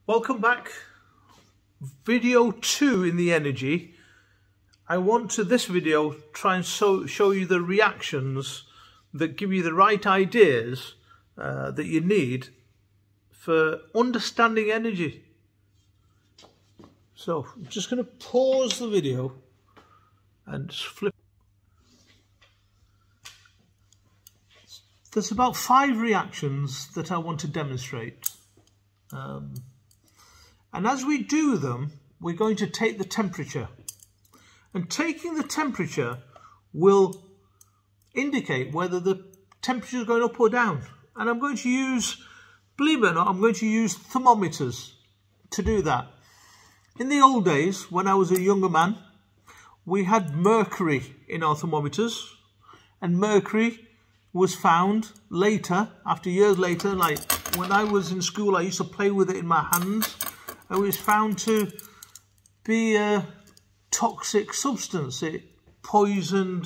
Welcome back. Video 2 in the energy. I want to this video try and show you the reactions that give you the right ideas that you need for understanding energy. So I'm just going to pause the video and flip. There's about 5 reactions that I want to demonstrate. And as we do them, we're going to take the temperature. And taking the temperature will indicate whether the temperature is going up or down. And I'm going to use, believe it or not, I'm going to use thermometers to do that. In the old days, when I was a younger man, we had mercury in our thermometers. And mercury was found later, after years later, like when I was in school, I used to play with it in my hands. It was found to be a toxic substance. It poisoned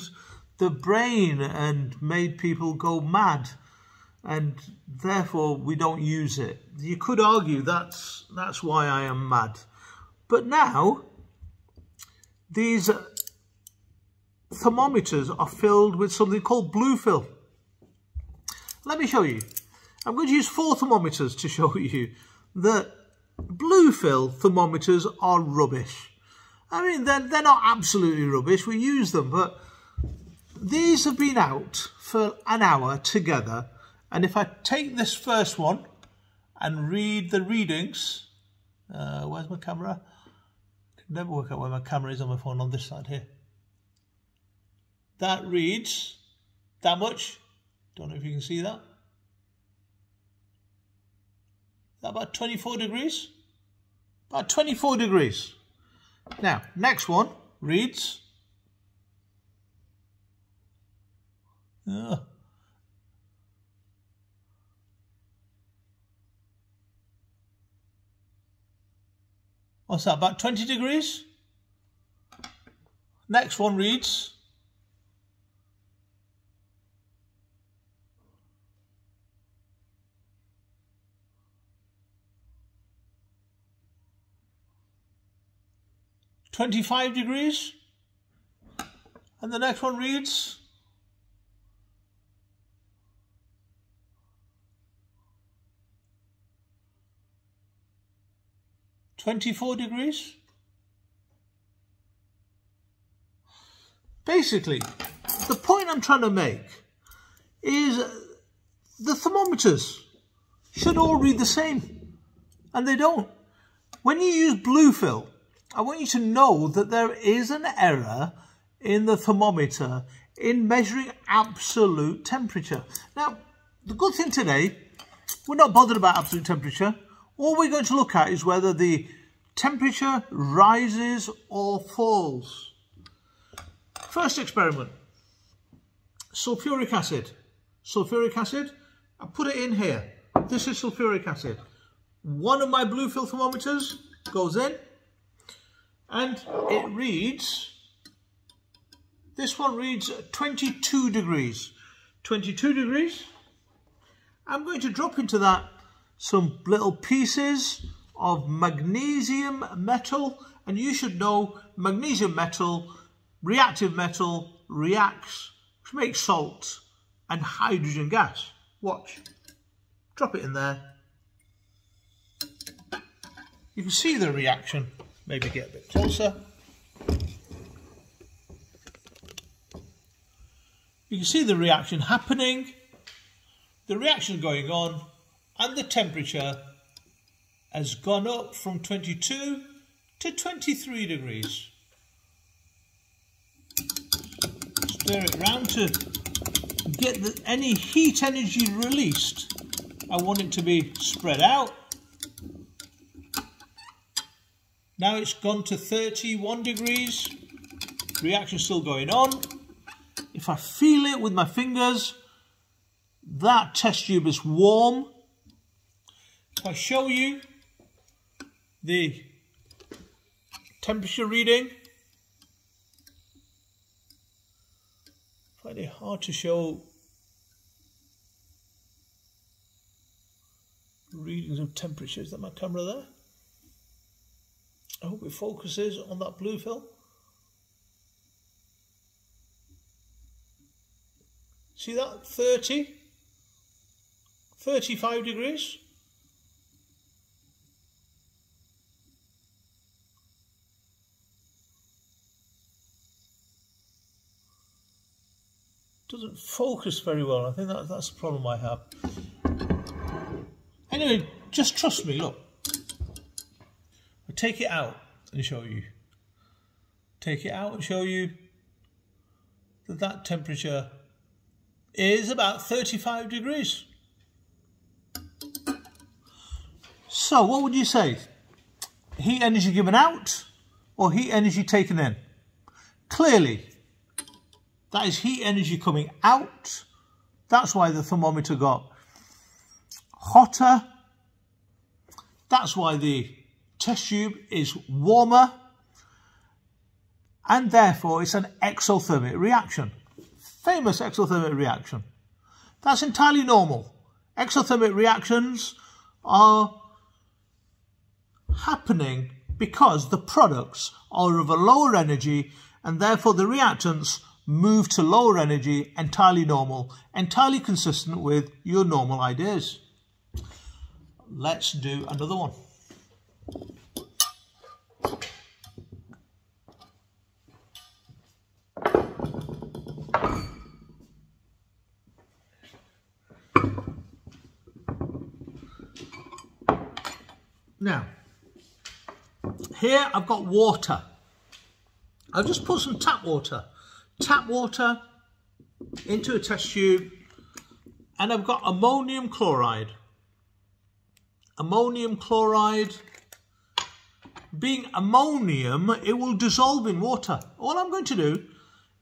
the brain and made people go mad, and therefore we don't use it. You could argue that's why I am mad. But now these thermometers are filled with something called blue fill. Let me show you. I'm going to use 4 thermometers to show you that blue fill thermometers are rubbish. I mean, they're not absolutely rubbish. We use them, but these have been out for an hour together. And if I take this first one and read the readings, where's my camera? I can never work out where my camera is on my phone. On this side here. That reads that much. Don't know if you can see that. Is that about 24 degrees? About 24 degrees. Now, next one reads... What's that, about 20 degrees? Next one reads... 25 degrees, and the next one reads 24 degrees. Basically, the point I'm trying to make is the thermometers should all read the same, and they don't. When you use blue fill, I want you to know that there is an error in the thermometer in measuring absolute temperature. Now, the good thing today, we're not bothered about absolute temperature. All we're going to look at is whether the temperature rises or falls. First experiment, sulfuric acid. Sulfuric acid, I put it in here. This is sulfuric acid. One of my blue fill thermometers goes in, and it reads, this one reads 22 degrees. 22 degrees. I'm going to drop into that some little pieces of magnesium metal. And you should know magnesium metal, reactive metal, reacts to make salt and hydrogen gas. Watch. Drop it in there. You can see the reaction. Maybe get a bit closer. You can see the reaction happening, the reaction going on, and the temperature has gone up from 22 to 23 degrees. Stir it round to get any heat energy released. I want it to be spread out. Now it's gone to 31 degrees, reaction still going on. If I feel it with my fingers, that test tube is warm. If I show you the temperature reading, I find it hard to show readings of temperature. Is that my camera there? I hope it focuses on that blue film. See that? 30, 35 degrees. Doesn't focus very well. I think that's the problem I have. Anyway, just trust me, look. I'll take it out and show you. Take it out and show you that that temperature is about 35 degrees. So what would you say? Heat energy given out or heat energy taken in? Clearly, that is heat energy coming out. That's why the thermometer got hotter. That's why the test tube is warmer. And therefore it's an exothermic reaction. Famous exothermic reaction. That's entirely normal. Exothermic reactions are happening because the products are of a lower energy and therefore the reactants move to lower energy, entirely normal, entirely consistent with your normal ideas. Let's do another one. Now, here I've got water. I've just put some tap water into a test tube, and I've got ammonium chloride. Ammonium chloride, being ammonium, it will dissolve in water. All I'm going to do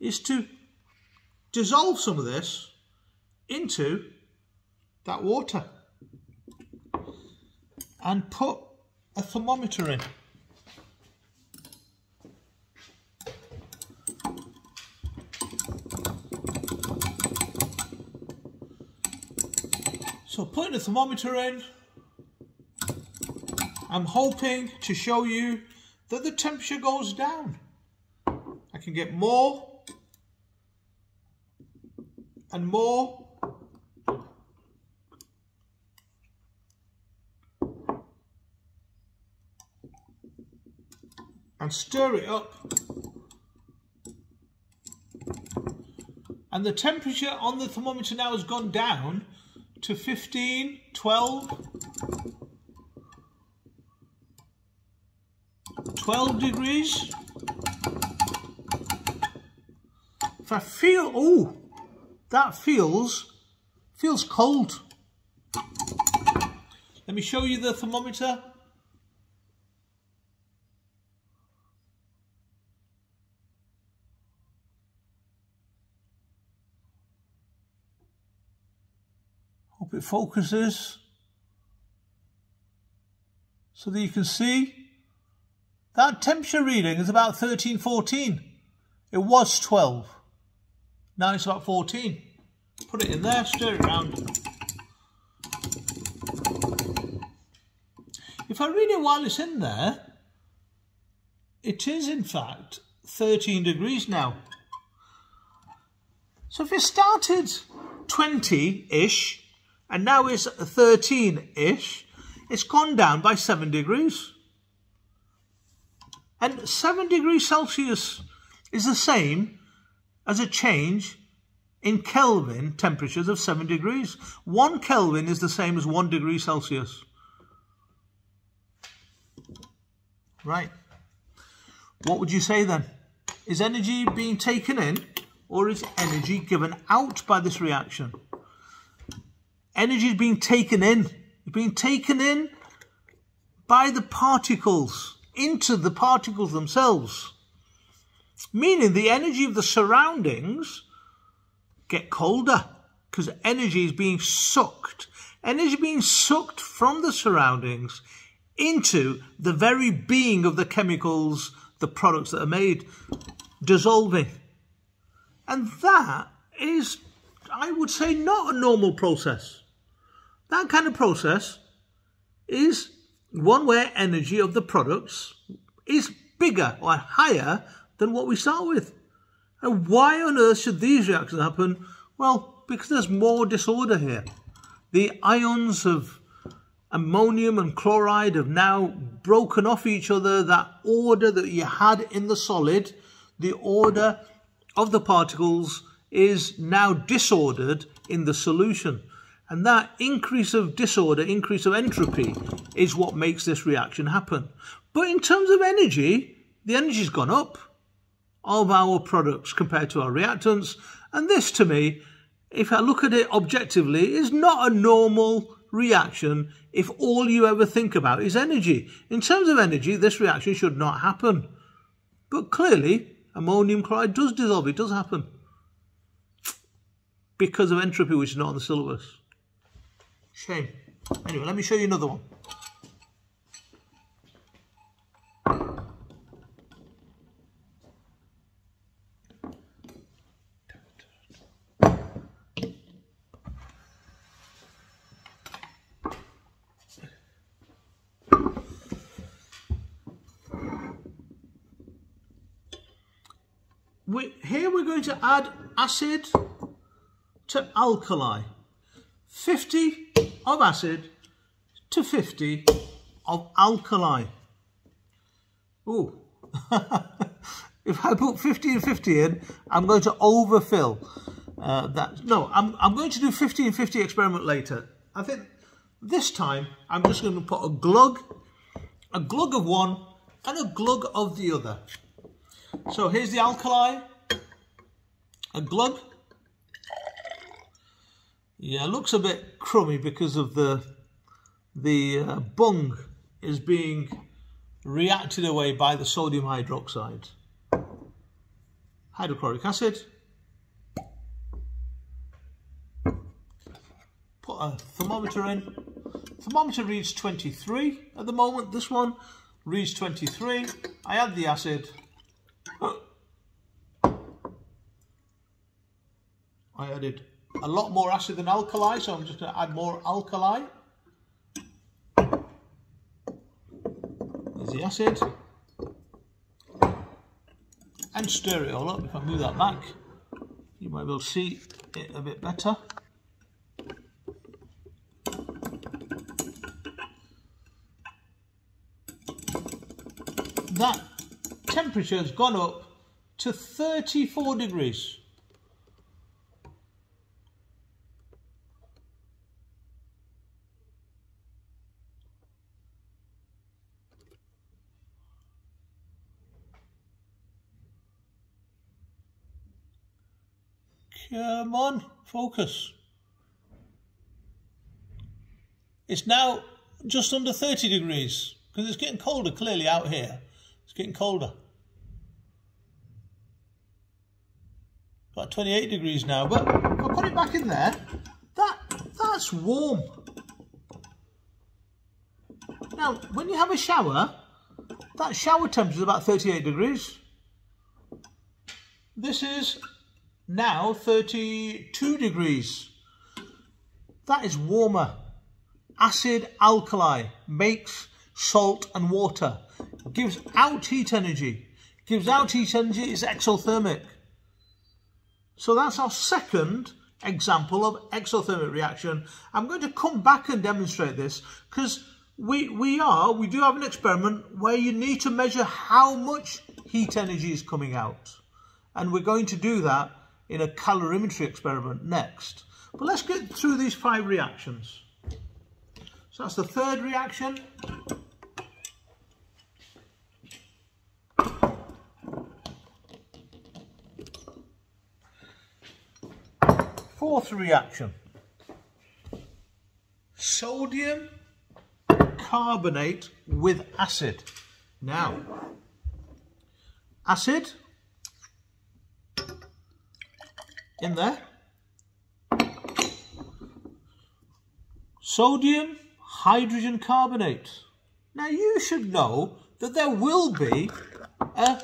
is to dissolve some of this into that water and put a thermometer in. So putting a thermometer in, I'm hoping to show you that the temperature goes down. I can get more and more. And stir it up. And the temperature on the thermometer now has gone down to 15, 12 degrees. If I feel, oh, that feels cold. Let me show you the thermometer. Hope it focuses so that you can see that temperature reading is about 13, 14. It was 12. Now it's about 14. Put it in there, stir it around. If I read it while it's in there, it is in fact 13 degrees now. So if it started 20-ish and now it's 13-ish, it's gone down by 7 degrees. And 7 degrees Celsius is the same as a change in Kelvin temperatures of 7 degrees. 1 Kelvin is the same as 1 degree Celsius. Right. What would you say then? Is energy being taken in or is energy given out by this reaction? Energy is being taken in. It's being taken in by the particles, into the particles themselves. Meaning the energy of the surroundings get colder because energy is being sucked. Energy being sucked from the surroundings into the very being of the chemicals, the products that are made, dissolving. And that is, I would say, not a normal process. That kind of process is one where energy of the products is bigger or higher than what we start with. And why on earth should these reactions happen? Well, because there's more disorder here. The ions of ammonium and chloride have now broken off each other. That order that you had in the solid, the order of the particles, is now disordered in the solution. And that increase of disorder, increase of entropy, is what makes this reaction happen. But in terms of energy, the energy's gone up of our products compared to our reactants. And this, to me, if I look at it objectively, is not a normal reaction if all you ever think about is energy. In terms of energy, this reaction should not happen. But clearly, ammonium chloride does dissolve. It does happen because of entropy, which is not on the syllabus. Shame. Anyway, let me show you another one. Here we're going to add acid to alkali. 50 of acid to 50 of alkali. Ooh. If I put 50 and 50 in, I'm going to overfill that. No, I'm going to do 50 and 50 experiment later. I think this time I'm just going to put a glug of one and a glug of the other. So here's the alkali, a glug. Yeah, it looks a bit crummy because of the bung is being reacted away by the sodium hydroxide. Hydrochloric acid. Put a thermometer in. Thermometer reads 23 at the moment. This one reads 23. I add the acid. I added a lot more acid than alkali, so I'm just going to add more alkali. There's the acid. And stir it all up. If I move that back, you might be able to see it a bit better. That temperature has gone up to 34 degrees. Come on, focus. It's now just under 30 degrees because it's getting colder clearly out here. It's getting colder. About 28 degrees now, but if I put it back in there, that's warm. Now, when you have a shower, that shower temperature is about 38 degrees. This is now 32 degrees. That is warmer. Acid alkali makes salt and water. Gives out heat energy. Gives out heat energy, it's exothermic. So that's our second example of exothermic reaction. I'm going to come back and demonstrate this because we do have an experiment where you need to measure how much heat energy is coming out. And we're going to do that in a calorimetry experiment next. But let's get through these 5 reactions. So that's the third reaction. Fourth reaction. Sodium carbonate with acid. Now, acid in there, sodium hydrogen carbonate. Now you should know that there will be a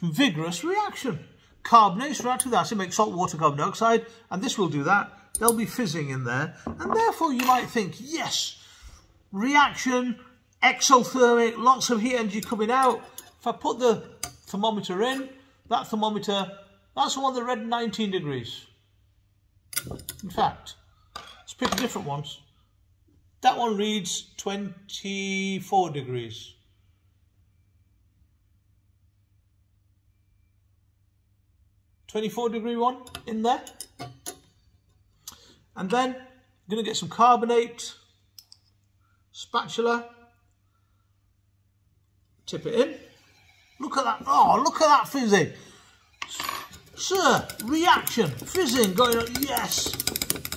vigorous reaction. Carbonates react with acid, make salt water carbon dioxide, and this will do that. There'll be fizzing in there, and therefore you might think, yes, reaction exothermic, lots of heat energy coming out. If I put the thermometer in, that thermometer, that's the one that read 19 degrees. In fact, let's pick a different one. That one reads 24 degrees. .24 degree one in there. And then I'm going to get some carbonate, spatula, tip it in. Look at that. Oh, look at that fizzing. Sir, reaction, fizzing going on. Yes.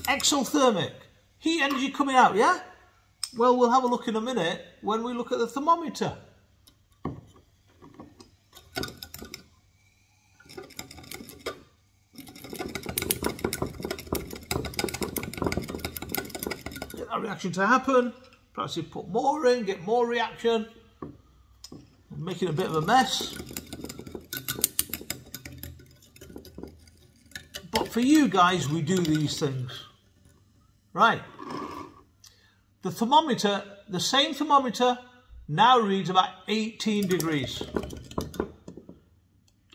Exothermic. Heat energy coming out, yeah? Well, we'll have a look in a minute when we look at the thermometer. Get that reaction to happen. Perhaps you put more in, get more reaction. I'm making a bit of a mess. But for you guys, we do these things. Right. The thermometer, the same thermometer, now reads about 18 degrees.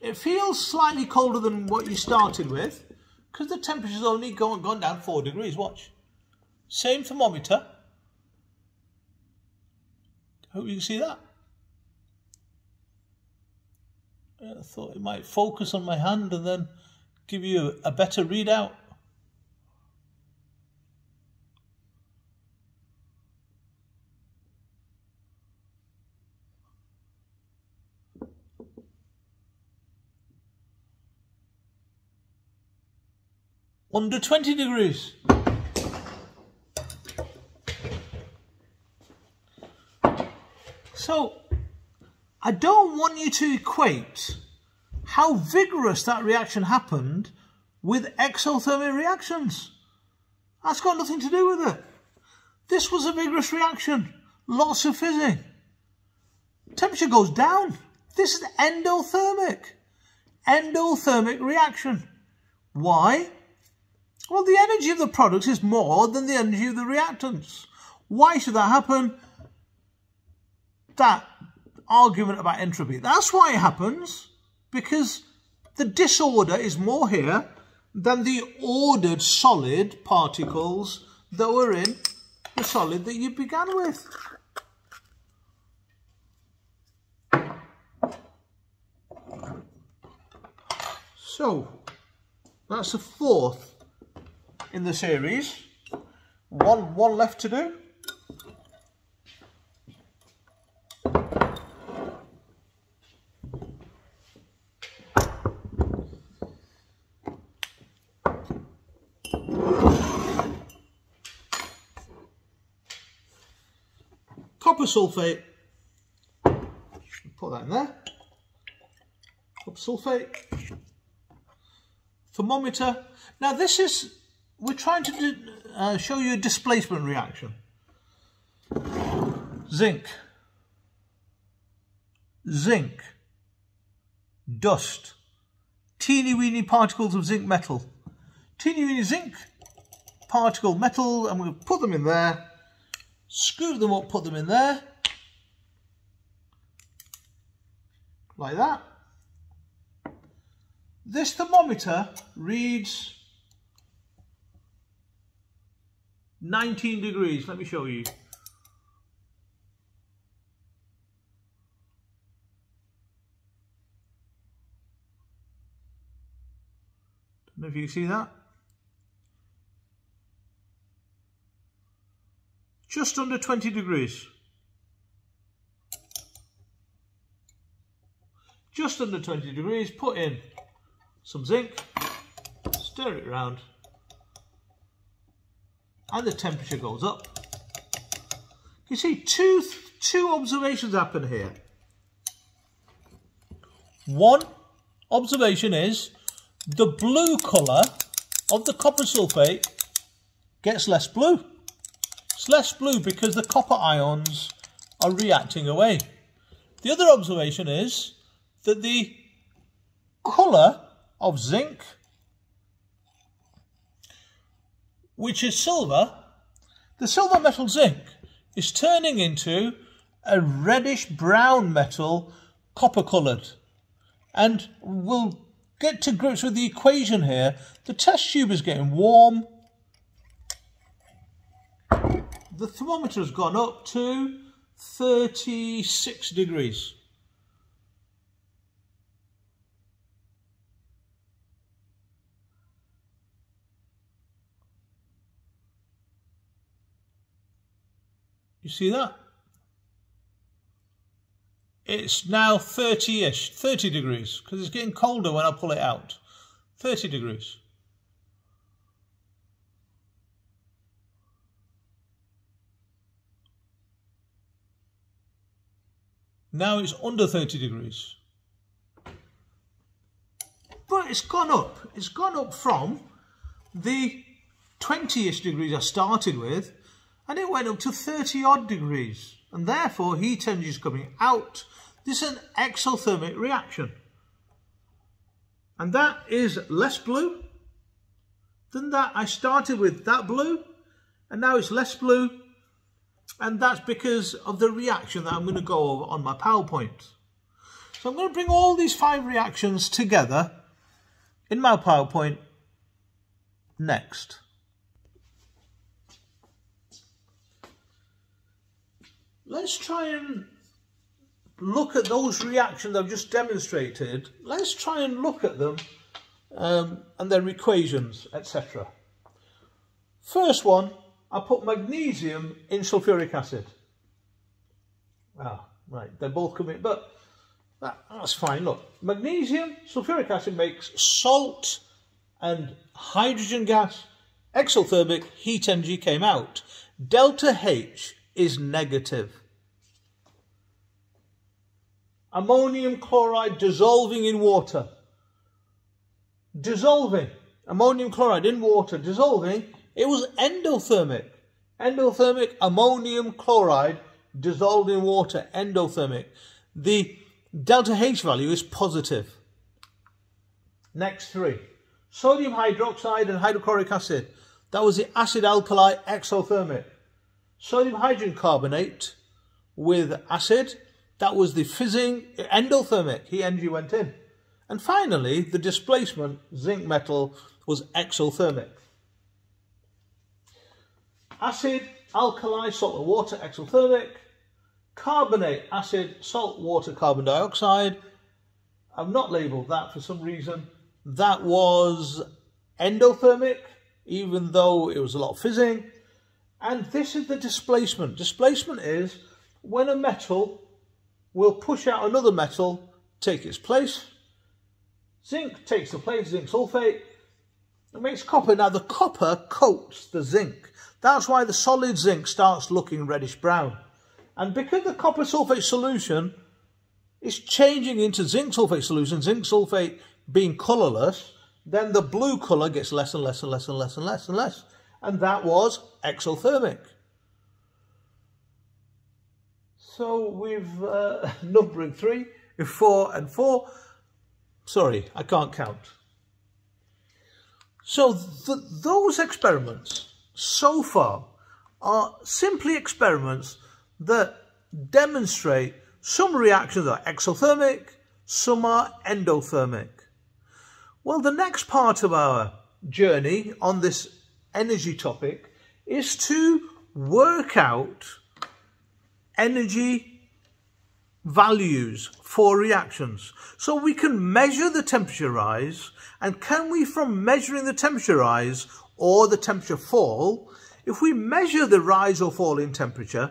It feels slightly colder than what you started with, because the temperature's only gone down 4 degrees. Watch. Same thermometer. Hope you can see that. I thought it might focus on my hand and then give you a better readout. Under 20 degrees. So, I don't want you to equate how vigorous that reaction happened with exothermic reactions. That's got nothing to do with it. This was a vigorous reaction. Lots of fizzing. Temperature goes down. This is endothermic. Endothermic reaction. Why? Well, the energy of the products is more than the energy of the reactants. Why should that happen? That argument about entropy. That's why it happens, because the disorder is more here than the ordered solid particles that were in the solid that you began with. So, that's the fourth in the series. One left to do. Copper sulfate. Put that in there. Copper sulfate. Thermometer. Now this is, we're trying to show you a displacement reaction. Zinc. Zinc. Dust. Teeny weeny particles of zinc metal. Teeny weeny zinc particle metal, and we'll put them in there. Scoop them up, put them in there. Like that. This thermometer reads 19 degrees. Let me show you. Don't know if you can see that. Just under 20 degrees. Just under 20 degrees. Put in some zinc. Stir it around. And the temperature goes up. You see two observations happen here. One observation is the blue colour of the copper sulfate gets less blue. It's less blue because the copper ions are reacting away. The other observation is that the colour of zinc, which is silver, the silver metal zinc is turning into a reddish brown metal, copper coloured. And we'll get to grips with the equation here. The test tube is getting warm. The thermometer has gone up to 36 degrees. You see that? It's now 30-ish, 30 degrees, because it's getting colder when I pull it out. 30 degrees. Now it's under 30 degrees. But it's gone up. It's gone up from the 20-ish degrees I started with, and it went up to 30 odd degrees. And therefore heat energy is coming out. This is an exothermic reaction. And that is less blue than that. I started with that blue, and now it's less blue. And that's because of the reaction that I'm going to go over on my PowerPoint. So I'm going to bring all these 5 reactions together in my PowerPoint next. Let's try and look at those reactions I've just demonstrated. Let's try and look at them and their equations, etc. First one, I put magnesium in sulfuric acid. Ah, right, they're both coming, but that's fine. Look, magnesium, sulfuric acid makes salt and hydrogen gas. Exothermic, heat energy came out. Delta H is negative. Ammonium chloride dissolving in water. Dissolving. Ammonium chloride in water dissolving. It was endothermic. Endothermic, ammonium chloride dissolved in water, endothermic. The delta H value is positive. Next 3. Sodium hydroxide and hydrochloric acid. That was the acid-alkali exothermic. Sodium hydrogen carbonate with acid. That was the fizzing endothermic. Heat energy went in. And finally, the displacement, zinc metal, was exothermic. Acid, alkali, salt and water, exothermic. Carbonate, acid, salt, water, carbon dioxide. I've not labelled that for some reason. That was endothermic, even though it was a lot of fizzing. And this is the displacement. Displacement is when a metal will push out another metal, take its place. Zinc takes the place, zinc sulfate. It makes copper. Now the copper coats the zinc. That's why the solid zinc starts looking reddish brown. And because the copper sulfate solution is changing into zinc sulfate solution, zinc sulfate being colourless, then the blue colour gets less and less and less and less and less and less. And that was exothermic. So we've numbering 3, 4 and 4. Sorry, I can't count. So those experiments so far are simply experiments that demonstrate some reactions are exothermic, some are endothermic. Well, the next part of our journey on this energy topic is to work out energy values for reactions. So we can measure the temperature rise, and can we, from measuring the temperature rise or the temperature fall, if we measure the rise or fall in temperature,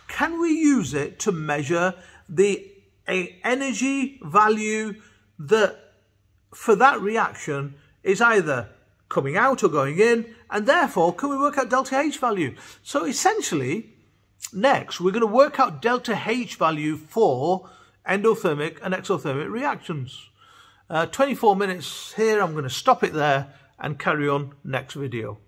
can we use it to measure the energy value that for that reaction is either coming out or going in, and therefore can we work out delta H value? So essentially, next we're going to work out delta H value for endothermic and exothermic reactions. 24 minutes here, I'm going to stop it there and carry on next video.